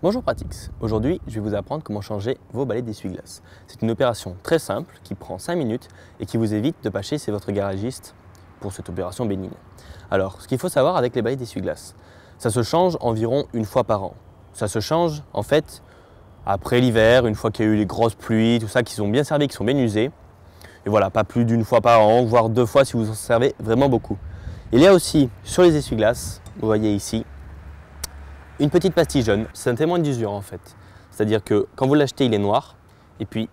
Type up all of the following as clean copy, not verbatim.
Bonjour Pratix, aujourd'hui je vais vous apprendre comment changer vos balais d'essuie-glace. C'est une opération très simple qui prend 5 minutes et qui vous évite de passer chez votre garagiste pour cette opération bénigne. Alors, ce qu'il faut savoir avec les balais d'essuie-glace, ça se change environ une fois par an. Ça se change en fait après l'hiver, une fois qu'il y a eu les grosses pluies, tout ça, qui sont bien servis, qui sont bien usés. Et voilà, pas plus d'une fois par an, voire 2 fois si vous en servez vraiment beaucoup. Il y a aussi sur les essuie-glaces, vous voyez ici, une petite pastille jaune. C'est un témoin d'usure en fait. C'est-à-dire que quand vous l'achetez, il est noir, et puis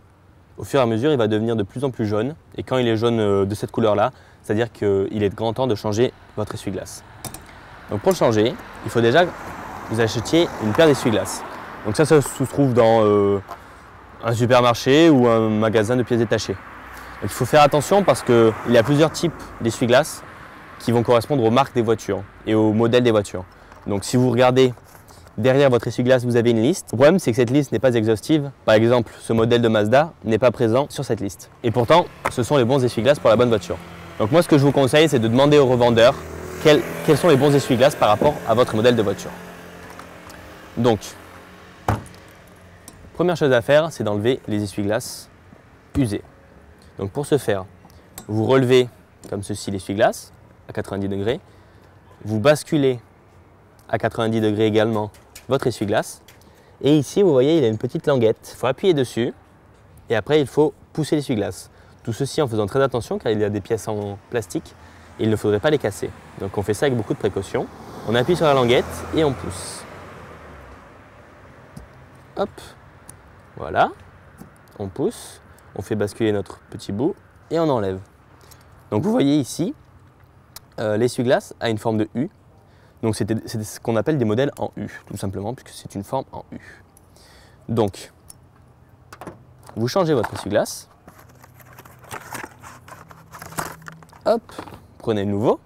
au fur et à mesure, il va devenir de plus en plus jaune. Et quand il est jaune de cette couleur-là, c'est-à-dire qu'il est de grand temps de changer votre essuie-glace. Donc pour le changer, il faut déjà que vous achetiez une paire d'essuie-glaces. Donc ça se trouve dans un supermarché ou un magasin de pièces détachées. Donc il faut faire attention parce qu'il y a plusieurs types d'essuie-glaces qui vont correspondre aux marques des voitures et aux modèles des voitures. Donc si vous regardez derrière votre essuie-glace, vous avez une liste. Le problème, c'est que cette liste n'est pas exhaustive. Par exemple, ce modèle de Mazda n'est pas présent sur cette liste. Et pourtant, ce sont les bons essuie-glaces pour la bonne voiture. Donc moi, ce que je vous conseille, c'est de demander au revendeur quels sont les bons essuie-glaces par rapport à votre modèle de voiture. Donc, première chose à faire, c'est d'enlever les essuie-glaces usés. Donc pour ce faire, vous relevez comme ceci l'essuie-glace à 90 degrés. Vous basculez à 90 degrés également votre essuie-glace. Et ici, vous voyez, il y a une petite languette. Il faut appuyer dessus et après, il faut pousser l'essuie-glace. Tout ceci en faisant très attention car il y a des pièces en plastique et il ne faudrait pas les casser. Donc on fait ça avec beaucoup de précaution. On appuie sur la languette et on pousse. Hop, voilà, on pousse, on fait basculer notre petit bout et on enlève. Donc vous voyez ici, l'essuie-glace a une forme de U. Donc c'est ce qu'on appelle des modèles en U, tout simplement, puisque c'est une forme en U. Donc, vous changez votre essuie-glace. Hop, prenez le nouveau.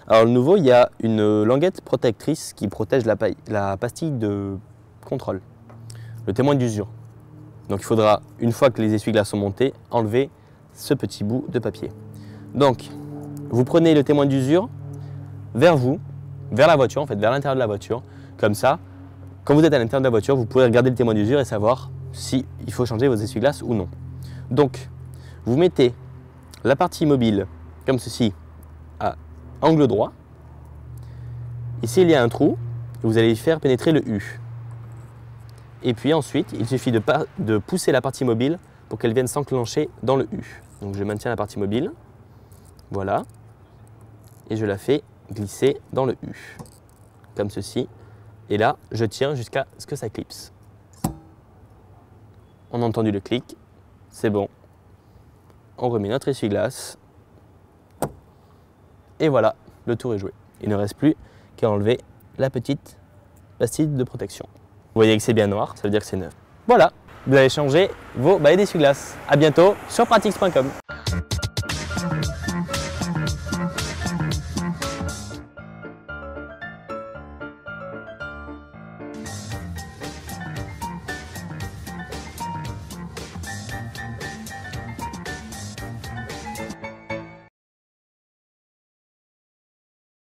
Alors le nouveau, il y a une languette protectrice qui protège la pastille de contrôle, le témoin d'usure. Donc il faudra, une fois que les essuie-glaces sont montés, enlever ce petit bout de papier. Donc, vous prenez le témoin d'usure vers vous, vers la voiture, en fait, vers l'intérieur de la voiture. Comme ça, quand vous êtes à l'intérieur de la voiture, vous pouvez regarder le témoin d'usure et savoir si il faut changer vos essuie-glaces ou non. Donc, vous mettez la partie mobile, comme ceci, à angle droit. Ici, il y a un trou. Vous allez y faire pénétrer le U. Et puis ensuite, il suffit de pousser la partie mobile pour qu'elle vienne s'enclencher dans le U. Donc, je maintiens la partie mobile. Voilà. Et je la fais glisser dans le U, comme ceci. Et là, je tiens jusqu'à ce que ça clipse. On a entendu le clic, c'est bon. On remet notre essuie-glace. Et voilà, le tour est joué. Il ne reste plus qu'à enlever la petite pastille de protection. Vous voyez que c'est bien noir, ça veut dire que c'est neuf. Voilà, vous avez changé vos balais d'essuie-glace. À bientôt sur pratix.com.